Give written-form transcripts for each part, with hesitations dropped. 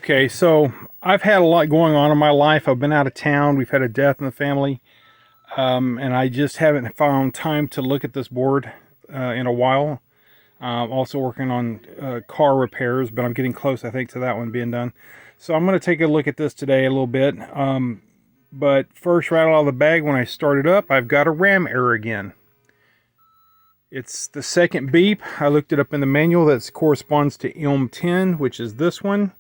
Okay, so I've had a lot going on in my life. I've been out of town. We've had a death in the family. And I just haven't found time to look at this board in a while. Also working on car repairs, but I'm getting close, I think, to that one being done. So I'm going to take a look at this today a little bit. But first, right out of the bag, when I start it up, I've got a RAM error again. It's the second beep. I looked it up in the manual. That corresponds to ILM10, which is this one.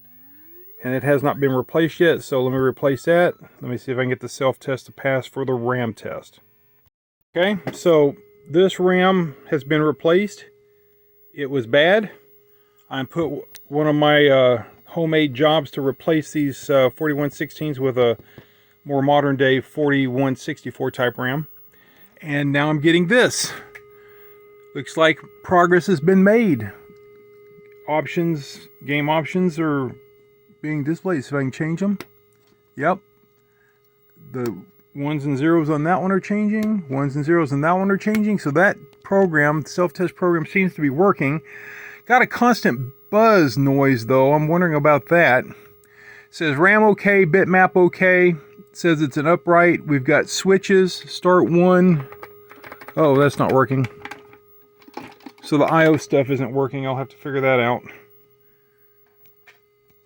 And it has not been replaced yet, so let me replace that. Let me see if I can get the self-test to pass for the RAM test. Okay, so this RAM has been replaced. It was bad. I put one of my homemade jobs to replace these 4116s with a more modern day 4164 type RAM. And now I'm getting this. Looks like progress has been made. Options, game options are being displayed, so I can change them. Yep, the ones and zeros on that one are changing, ones and zeros on that one are changing, so that program, self-test program, seems to be working. Got a constant buzz noise though. I'm wondering about that. It says RAM okay, bitmap okay. It says it's an upright. We've got switches, start one. Oh, that's not working. So the IO stuff isn't working. I'll have to figure that out.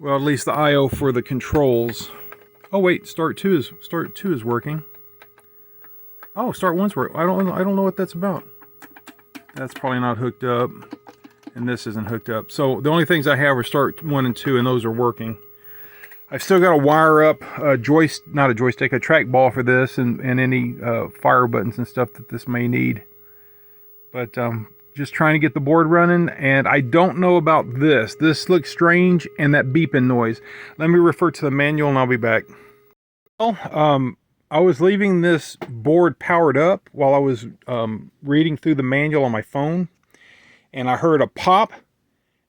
Well, at least the I/O for the controls. Oh wait, start two is working. Oh, start one's working. I don't know what that's about. That's probably not hooked up, and this isn't hooked up. So the only things I have are start 1 and 2, and those are working. I've still got to wire up a not a joystick, a trackball for this, and any fire buttons and stuff that this may need. But just trying to get the board running, and I don't know about this. This looks strange, and that beeping noise. Let me refer to the manual, and I'll be back. Well, I was leaving this board powered up while I was reading through the manual on my phone, and I heard a pop,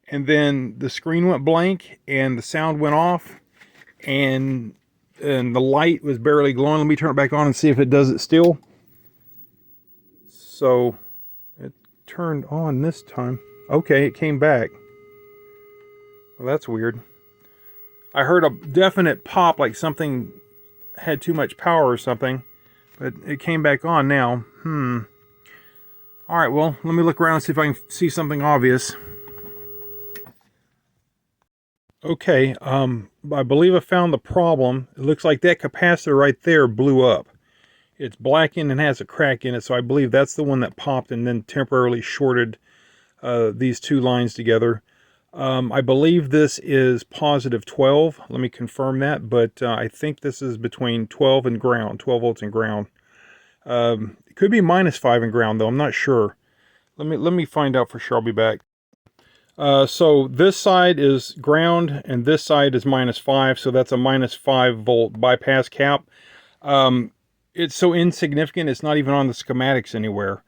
and then the screen went blank, and the sound went off, and the light was barely glowing. Let me turn it back on and see if it does it still. So turned on this time. Okay, it came back. Well, that's weird. I heard a definite pop, like something had too much power or something, but it came back on now. Alright, well, let me look around and see if I can see something obvious. Okay, I believe I found the problem. It looks like that capacitor right there blew up. It's blackened and has a crack in it, so I believe that's the one that popped and then temporarily shorted these two lines together. I believe this is positive 12. Let me confirm that, but I think this is between 12 and ground, 12 volts and ground. It could be minus 5 and ground, though. I'm not sure. Let me find out for sure. I'll be back. So this side is ground, and this side is minus 5, so that's a minus 5 volt bypass cap. It's so insignificant, it's not even on the schematics anywhere.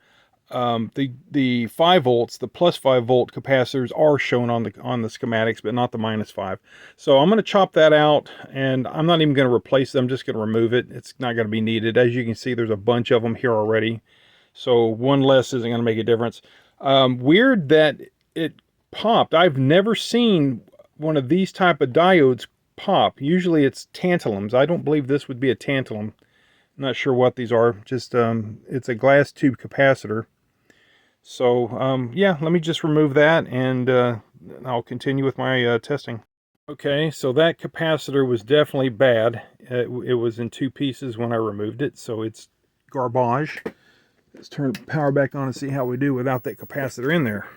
The 5 volts, the plus 5 volt capacitors are shown on the schematics, but not the minus 5. So I'm going to chop that out, and I'm not even going to replace it. I'm just going to remove it. It's not going to be needed. As you can see, there's a bunch of them here already. So one less isn't going to make a difference. Weird that it popped. I've never seen one of these type of diodes pop. Usually it's tantalums. I don't believe this would be a tantalum. Not sure what these are. Just it's a glass tube capacitor. So yeah, let me just remove that, and I'll continue with my testing. Okay, so that capacitor was definitely bad. It was in 2 pieces when I removed it, so it's garbage. Let's turn the power back on and see how we do without that capacitor in there.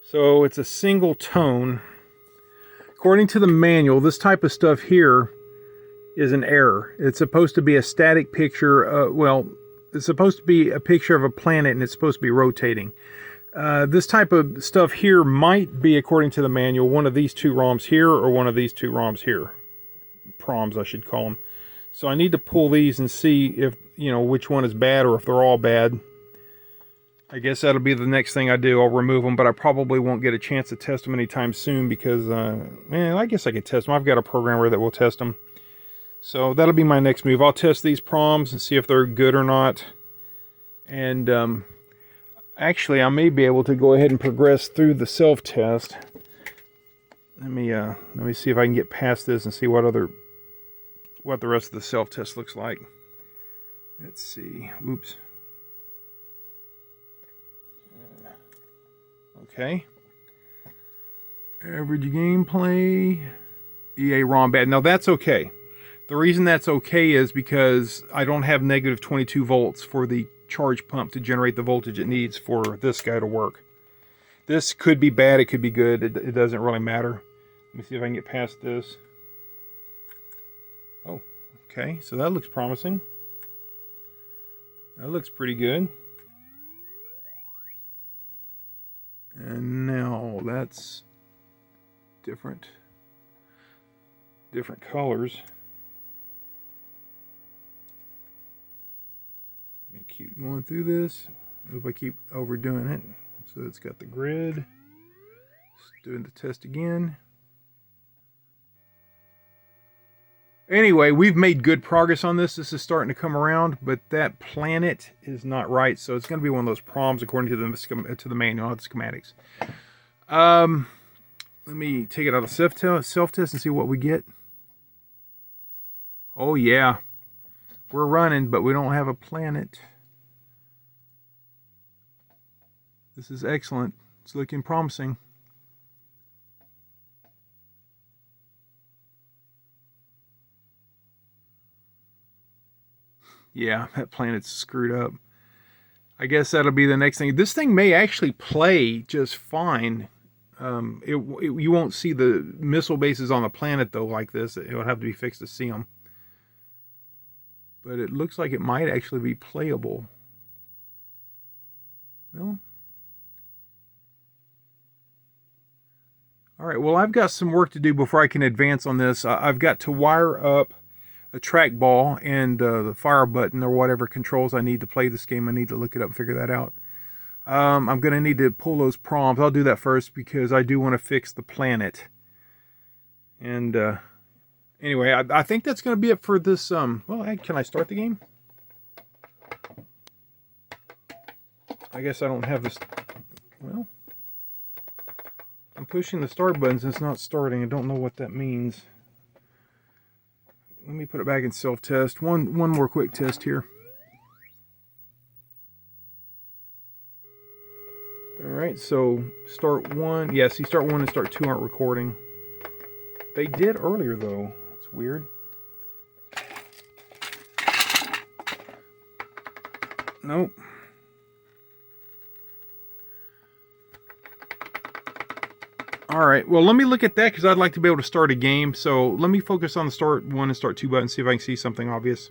So it's a single tone. According to the manual, this type of stuff here is an error. It's supposed to be a static picture. Well, it's supposed to be a picture of a planet, and it's supposed to be rotating. This type of stuff here might be, according to the manual, one of these 2 ROMs here or one of these 2 ROMs here. PROMs, I should call them. So I need to pull these and see if, which one is bad or if they're all bad. I guess that'll be the next thing I do. I'll remove them, but I probably won't get a chance to test them anytime soon because, I guess I could test them. I've got a programmer that will test them. So that'll be my next move. I'll test these PROMs and see if they're good or not. And actually, I may be able to go ahead and progress through the self-test. let me see if I can get past this and see what the rest of the self-test looks like. Let's see. Oops. Okay. Average gameplay. EA ROM bad. Now that's okay. The reason that's okay is because I don't have negative 22 volts for the charge pump to generate the voltage it needs for this guy to work. This could be bad, it could be good, it doesn't really matter. Let me see if I can get past this. Oh, okay, so that looks promising. That looks pretty good. And now that's different colors. Let me keep going through this. I hope I keep overdoing it. So it's got the grid. Just doing the test again. Anyway, we've made good progress on this. This is starting to come around, but that planet is not right. So it's going to be one of those problems according to the manual, the schematics. Let me take it out of self-test and see what we get. Oh yeah, we're running, but we don't have a planet. This is excellent. It's looking promising. Yeah, that planet's screwed up. I guess that'll be the next thing. This thing may actually play just fine. You won't see the missile bases on the planet, though, like this. It would have to be fixed to see them. But it looks like it might actually be playable. Well, all right, well, I've got some work to do before I can advance on this. I've got to wire up a trackball and the fire button or whatever controls I need to play this game. I need to look it up and figure that out. I'm going to need to pull those proms. I'll do that first because I do want to fix the planet. And anyway, I think that's going to be it for this. Well, can I start the game? I guess I don't have this. Well, I'm pushing the start buttons. It's not starting. I don't know what that means. Let me put it back in self-test. One more quick test here. Alright, so start 1. Yeah, see, start 1 and start 2 aren't recording. They did earlier, though. It's weird. Nope. Alright, well, let me look at that because I'd like to be able to start a game. So let me focus on the start 1 and start 2 buttons, see if I can see something obvious.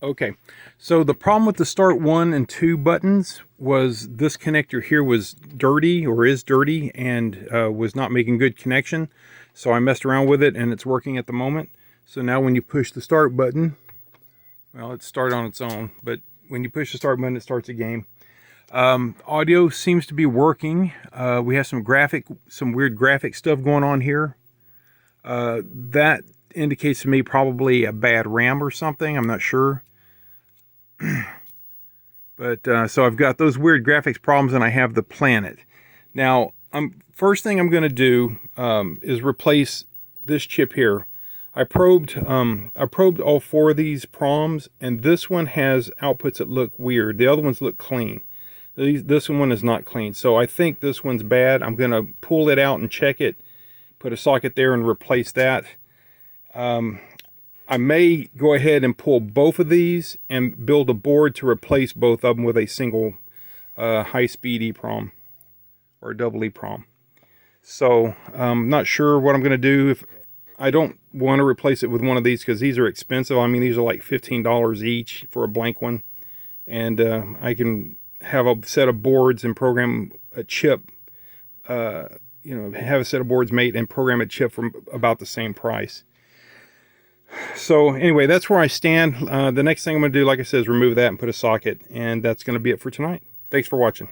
Okay, so the problem with the start 1 and 2 buttons was this connector here was dirty, or is dirty, and was not making good connection. So I messed around with it and it's working at the moment. So now when you push the start button, well, it's started on its own, but when you push the start button, it starts a game. Audio seems to be working. We have some weird graphic stuff going on here. That indicates to me probably a bad RAM or something. I'm not sure. But so I've got those weird graphics problems and I have the planet. Now, first thing I'm going to do is replace this chip here. I probed all 4 of these proms, and this one has outputs that look weird. The other ones look clean. This one is not clean. So I think this one's bad. I'm going to pull it out and check it, put a socket there and replace that. I may go ahead and pull both of these and build a board to replace both of them with a single high-speed EEPROM or a double EEPROM. So I'm not sure what I'm going to do. If I don't want to replace it with one of these because these are expensive. I mean, these are like $15 each for a blank one. And I can have a set of boards and program a chip, have a set of boards made and program a chip for about the same price. So anyway, that's where I stand. The next thing I'm going to do, like I said, is remove that and put a socket. And that's going to be it for tonight. Thanks for watching.